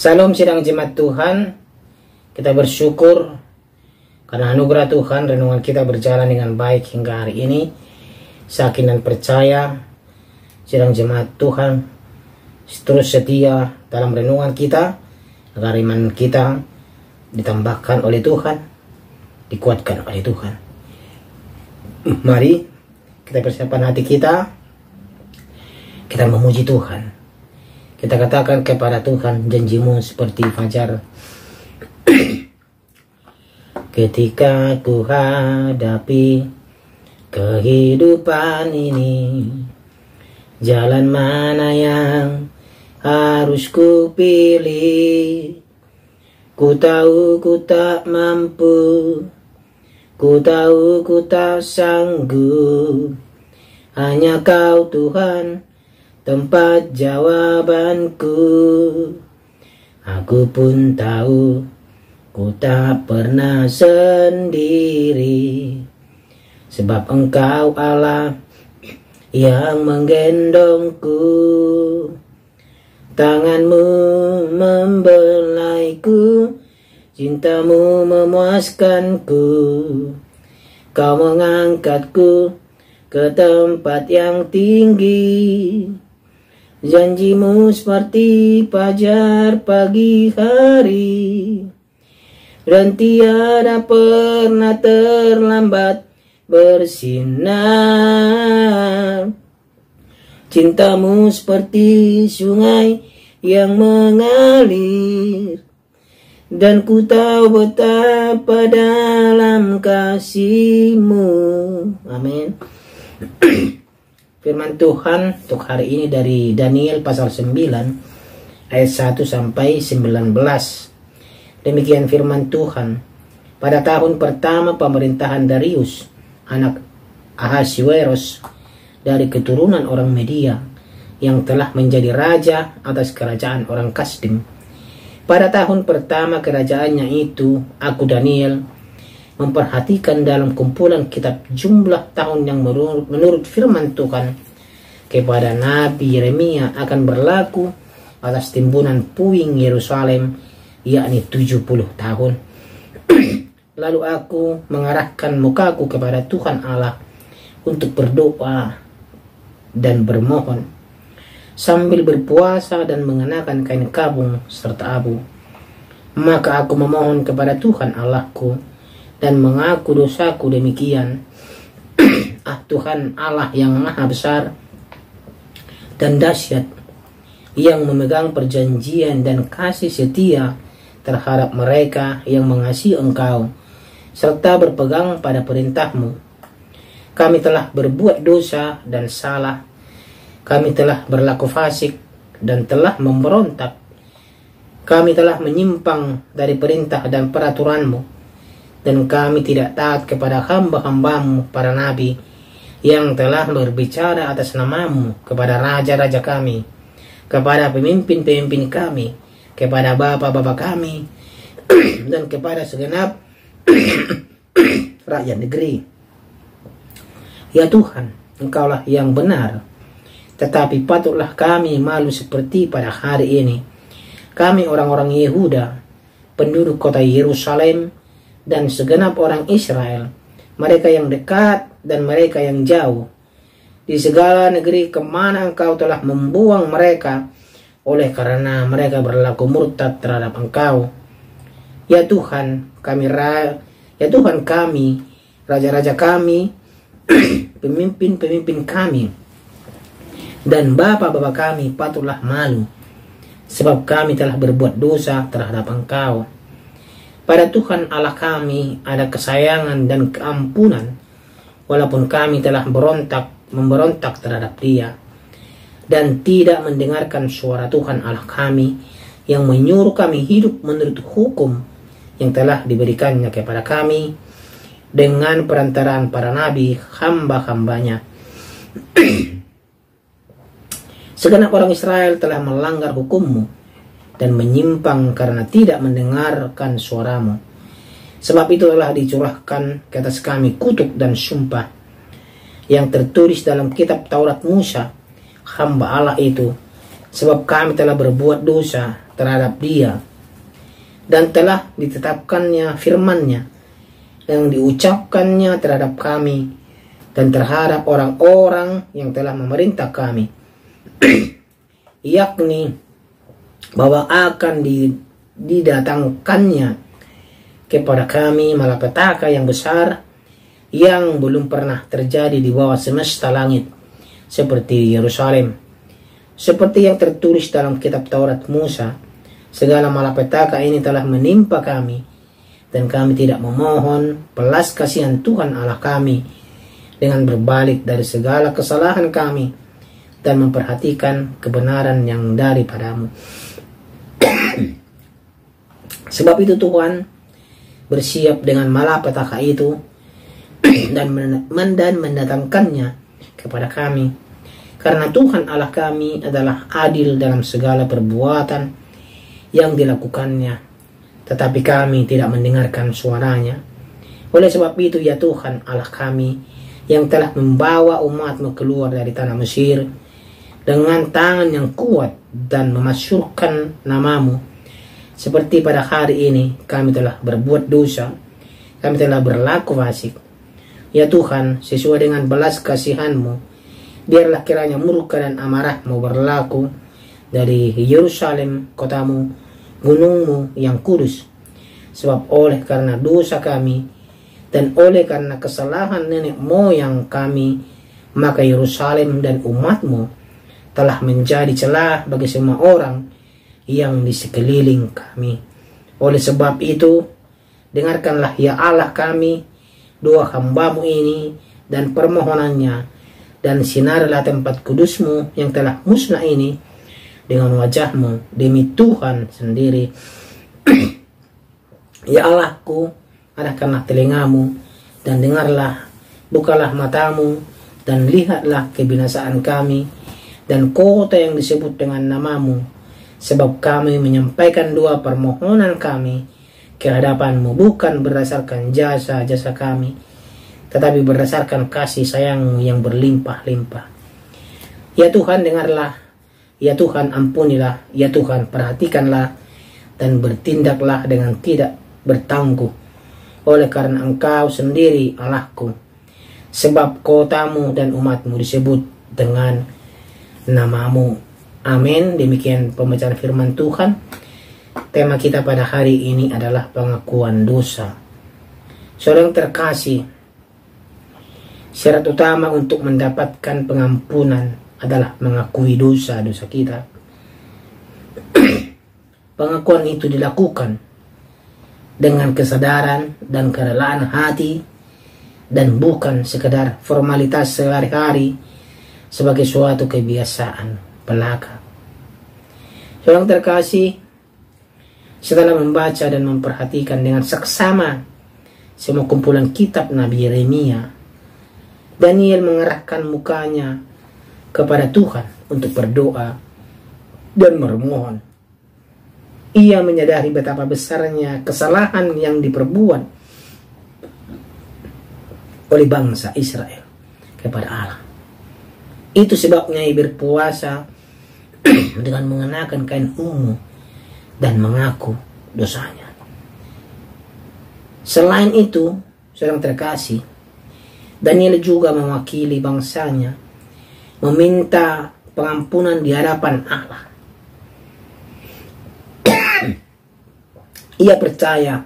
Salam sidang jemaat Tuhan. Kita bersyukur karena anugerah Tuhan, renungan kita berjalan dengan baik hingga hari ini. Yakin dan percaya sidang jemaat Tuhan terus setia dalam renungan kita, agar iman kita ditambahkan oleh Tuhan, dikuatkan oleh Tuhan. Mari kita persiapkan hati kita memuji Tuhan. Kita katakan kepada Tuhan, janjimu seperti fajar. Ketika ku hadapi kehidupan ini, jalan mana yang harus ku pilih? Ku tahu ku tak mampu, ku tahu ku tak sanggup. Hanya Kau Tuhan tempat jawabanku. Aku pun tahu ku tak pernah sendiri, sebab Engkau Allah yang menggendongku. Tanganmu membelaiku, cintamu memuaskanku. Kau mengangkatku ke tempat yang tinggi. Janjimu seperti fajar pagi hari, dan tiada pernah terlambat bersinar. Cintamu seperti sungai yang mengalir, dan ku tahu betapa dalam kasih-Mu. Amin. Firman Tuhan untuk hari ini dari Daniel pasal 9 ayat 1 sampai 19. Demikian firman Tuhan. Pada tahun pertama pemerintahan Darius, anak Ahasuerus, dari keturunan orang Media, yang telah menjadi raja atas kerajaan orang Kasdim. Pada tahun pertama kerajaannya itu, aku Daniel memperhatikan dalam kumpulan kitab jumlah tahun yang menurut firman Tuhan kepada Nabi Yeremia akan berlaku atas timbunan puing Yerusalem, yakni 70 tahun. Lalu aku mengarahkan mukaku kepada Tuhan Allah untuk berdoa dan bermohon, sambil berpuasa dan mengenakan kain kabung serta abu. Maka aku memohon kepada Tuhan Allahku dan mengaku dosaku demikian. Tuhan Allah yang maha besar dan dahsyat, yang memegang perjanjian dan kasih setia terhadap mereka yang mengasihi Engkau serta berpegang pada perintah-Mu. Kami telah berbuat dosa dan salah. Kami telah berlaku fasik dan telah memberontak. Kami telah menyimpang dari perintah dan peraturan-Mu, dan kami tidak taat kepada hamba-hamba-Mu para nabi yang telah berbicara atas nama-Mu kepada raja-raja kami, kepada pemimpin-pemimpin kami, kepada bapa-bapa kami, dan kepada segenap rakyat negeri. Ya Tuhan, Engkaulah yang benar, tetapi patutlah kami malu seperti pada hari ini. Kami orang-orang Yehuda, penduduk kota Yerusalem, dan segenap orang Israel, mereka yang dekat dan mereka yang jauh, di segala negeri kemana Engkau telah membuang mereka, oleh karena mereka berlaku murtad terhadap Engkau. Ya Tuhan kami, raja-raja kami, pemimpin-pemimpin kami, dan bapa-bapa kami patutlah malu, sebab kami telah berbuat dosa terhadap Engkau. Pada Tuhan Allah kami ada kesayangan dan keampunan, walaupun kami telah memberontak terhadap Dia, dan tidak mendengarkan suara Tuhan Allah kami yang menyuruh kami hidup menurut hukum yang telah diberikannya kepada kami dengan perantaraan para nabi hamba-hambanya. Segenap orang Israel telah melanggar hukum-Mu dan menyimpang karena tidak mendengarkan suara-Mu. Sebab itu telah dicurahkan ke atas kami kutuk dan sumpah yang tertulis dalam kitab Taurat Musa, hamba Allah itu, sebab kami telah berbuat dosa terhadap dia, dan telah ditetapkannya firman-Nya yang diucapkannya terhadap kami dan terhadap orang-orang yang telah memerintah kami, yakni bahwa akan didatangkannya kepada kami malapetaka yang besar yang belum pernah terjadi di bawah semesta langit, seperti Yerusalem. Seperti yang tertulis dalam kitab Taurat Musa, segala malapetaka ini telah menimpa kami, dan kami tidak memohon belas kasihan Tuhan Allah kami dengan berbalik dari segala kesalahan kami dan memperhatikan kebenaran yang daripadamu. Sebab itu Tuhan bersiap dengan malapetaka itu dan mendatangkannya kepada kami, karena Tuhan Allah kami adalah adil dalam segala perbuatan yang dilakukannya, tetapi kami tidak mendengarkan suaranya. Oleh sebab itu, ya Tuhan Allah kami, yang telah membawa umat-Mu keluar dari tanah Mesir dengan tangan yang kuat dan memasyurkan nama-Mu, seperti pada hari ini kami telah berbuat dosa, kami telah berlaku fasik. Ya Tuhan, sesuai dengan belas kasihan-Mu, biarlah kiranya murka dan amarah-Mu berlaku dari Yerusalem, kota-Mu, gunung-Mu yang kudus. Sebab oleh karena dosa kami dan oleh karena kesalahan nenek moyang kami, maka Yerusalem dan umat-Mu telah menjadi celah bagi semua orang yang di sekeliling kami. Oleh sebab itu, dengarkanlah ya Allah kami doa hamba-Mu ini dan permohonannya, dan sinarlah tempat kudus-Mu yang telah musnah ini dengan wajah-Mu demi Tuhan sendiri. Ya Allahku, arahkanlah telinga-Mu dan dengarlah, bukalah mata-Mu dan lihatlah kebinasaan kami dan kota yang disebut dengan nama-Mu, sebab kami menyampaikan doa permohonan kami ke hadapan-Mu bukan berdasarkan jasa-jasa kami, tetapi berdasarkan kasih sayang-Mu yang berlimpah-limpah. Ya Tuhan, dengarlah. Ya Tuhan, ampunilah. Ya Tuhan, perhatikanlah dan bertindaklah dengan tidak bertangguh, oleh karena Engkau sendiri Allahku, sebab kota-Mu dan umat-Mu disebut dengan nama-Mu. Amin. Demikian pembacaan firman Tuhan. Tema kita pada hari ini adalah pengakuan dosa. Saudara yang terkasih, syarat utama untuk mendapatkan pengampunan adalah mengakui dosa-dosa kita. Pengakuan itu dilakukan dengan kesadaran dan kerelaan hati, dan bukan sekedar formalitas sehari-hari sebagai suatu kebiasaan belaka. Saudara terkasih, setelah membaca dan memperhatikan dengan seksama semua kumpulan kitab Nabi Yeremia, Daniel mengarahkan mukanya kepada Tuhan untuk berdoa dan memohon. Ia menyadari betapa besarnya kesalahan yang diperbuat oleh bangsa Israel kepada Allah. Itu sebabnya ia berpuasa dengan mengenakan kain ungu dan mengaku dosanya. Selain itu, saudara terkasih, Daniel juga mewakili bangsanya meminta pengampunan di hadapan Allah. Ia percaya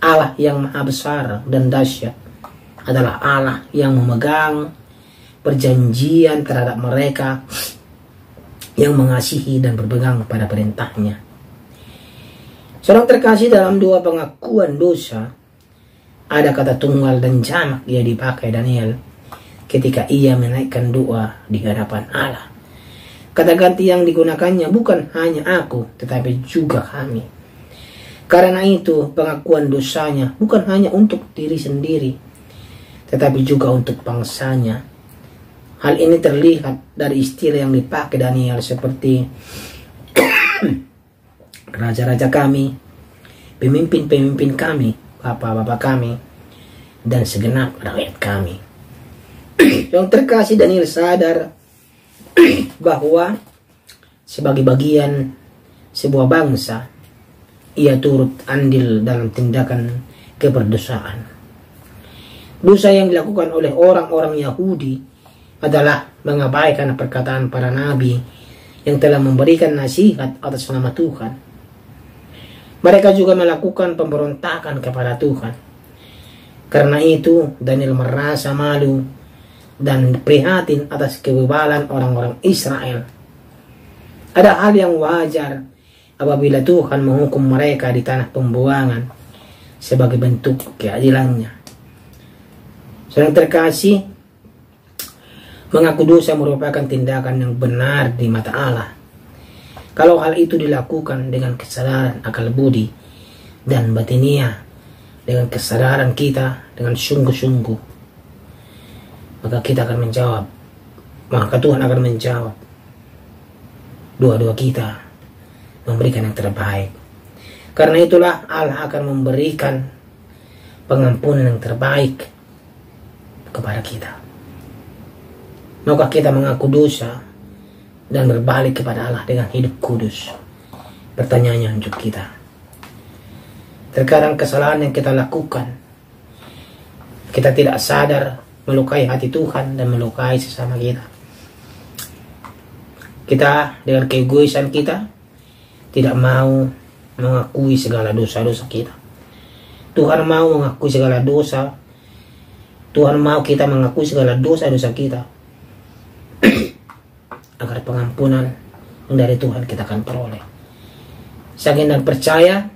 Allah yang maha besar dan dahsyat adalah Allah yang memegang perjanjian terhadap mereka yang mengasihi dan berpegang pada perintahnya. Seorang terkasih, dalam dua pengakuan dosa ada kata tunggal dan jamak yang dipakai Daniel ketika ia menaikkan doa di hadapan Allah. Kata ganti yang digunakannya bukan hanya aku, tetapi juga kami. Karena itu pengakuan dosanya bukan hanya untuk diri sendiri, tetapi juga untuk bangsanya. Hal ini terlihat dari istilah yang dipakai Daniel seperti raja-raja kami, pemimpin-pemimpin kami, bapak-bapak kami, dan segenap rakyat kami. Yang terkasih, Daniel sadar bahwa sebagai bagian sebuah bangsa, ia turut andil dalam tindakan keberdosaan. Dosa yang dilakukan oleh orang-orang Yahudi adalah mengabaikan perkataan para nabi yang telah memberikan nasihat atas nama Tuhan. Mereka juga melakukan pemberontakan kepada Tuhan. Karena itu, Daniel merasa malu dan prihatin atas kebebalan orang-orang Israel. Ada hal yang wajar apabila Tuhan menghukum mereka di tanah pembuangan sebagai bentuk keadilannya. Saudara terkasih, mengaku dosa merupakan tindakan yang benar di mata Allah. Kalau hal itu dilakukan dengan kesadaran akal budi dan batiniah, dengan kesadaran kita dengan sungguh-sungguh, maka kita akan menjawab, maka Tuhan akan menjawab doa-doa kita, memberikan yang terbaik. Karena itulah Allah akan memberikan pengampunan yang terbaik kepada kita. Maka kita mengaku dosa dan berbalik kepada Allah dengan hidup kudus. Pertanyaannya untuk kita, terkadang kesalahan yang kita lakukan, kita tidak sadar melukai hati Tuhan dan melukai sesama kita. Kita dengan keegoisan kita tidak mau mengakui segala dosa-dosa kita. Tuhan mau mengakui segala dosa. Tuhan mau kita mengakui segala dosa-dosa kita agar pengampunan yang dari Tuhan kita akan peroleh. Yakin dan percaya,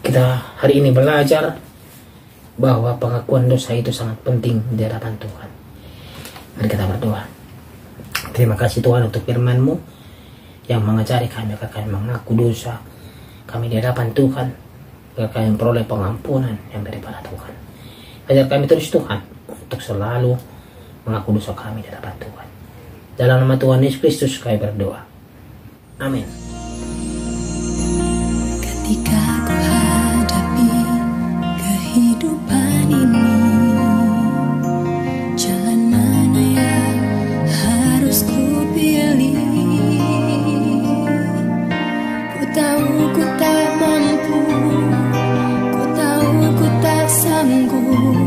kita hari ini belajar bahwa pengakuan dosa itu sangat penting di hadapan Tuhan. Mari kita berdoa. Terima kasih Tuhan untuk firman-Mu yang mengajari kami agar kami mengaku dosa kami di hadapan Tuhan, agar kami memperoleh pengampunan yang daripada Tuhan. Ajar kami terus Tuhan untuk selalu mengaku dosa kami di hadapan Tuhan. Dalam nama Tuhan Yesus Kristus kami berdoa. Amin. Ketika ku hadapi kehidupan ini, jalan mana yang harus ku pilih? Ku tahu ku tak mampu, ku tahu ku tak sanggup.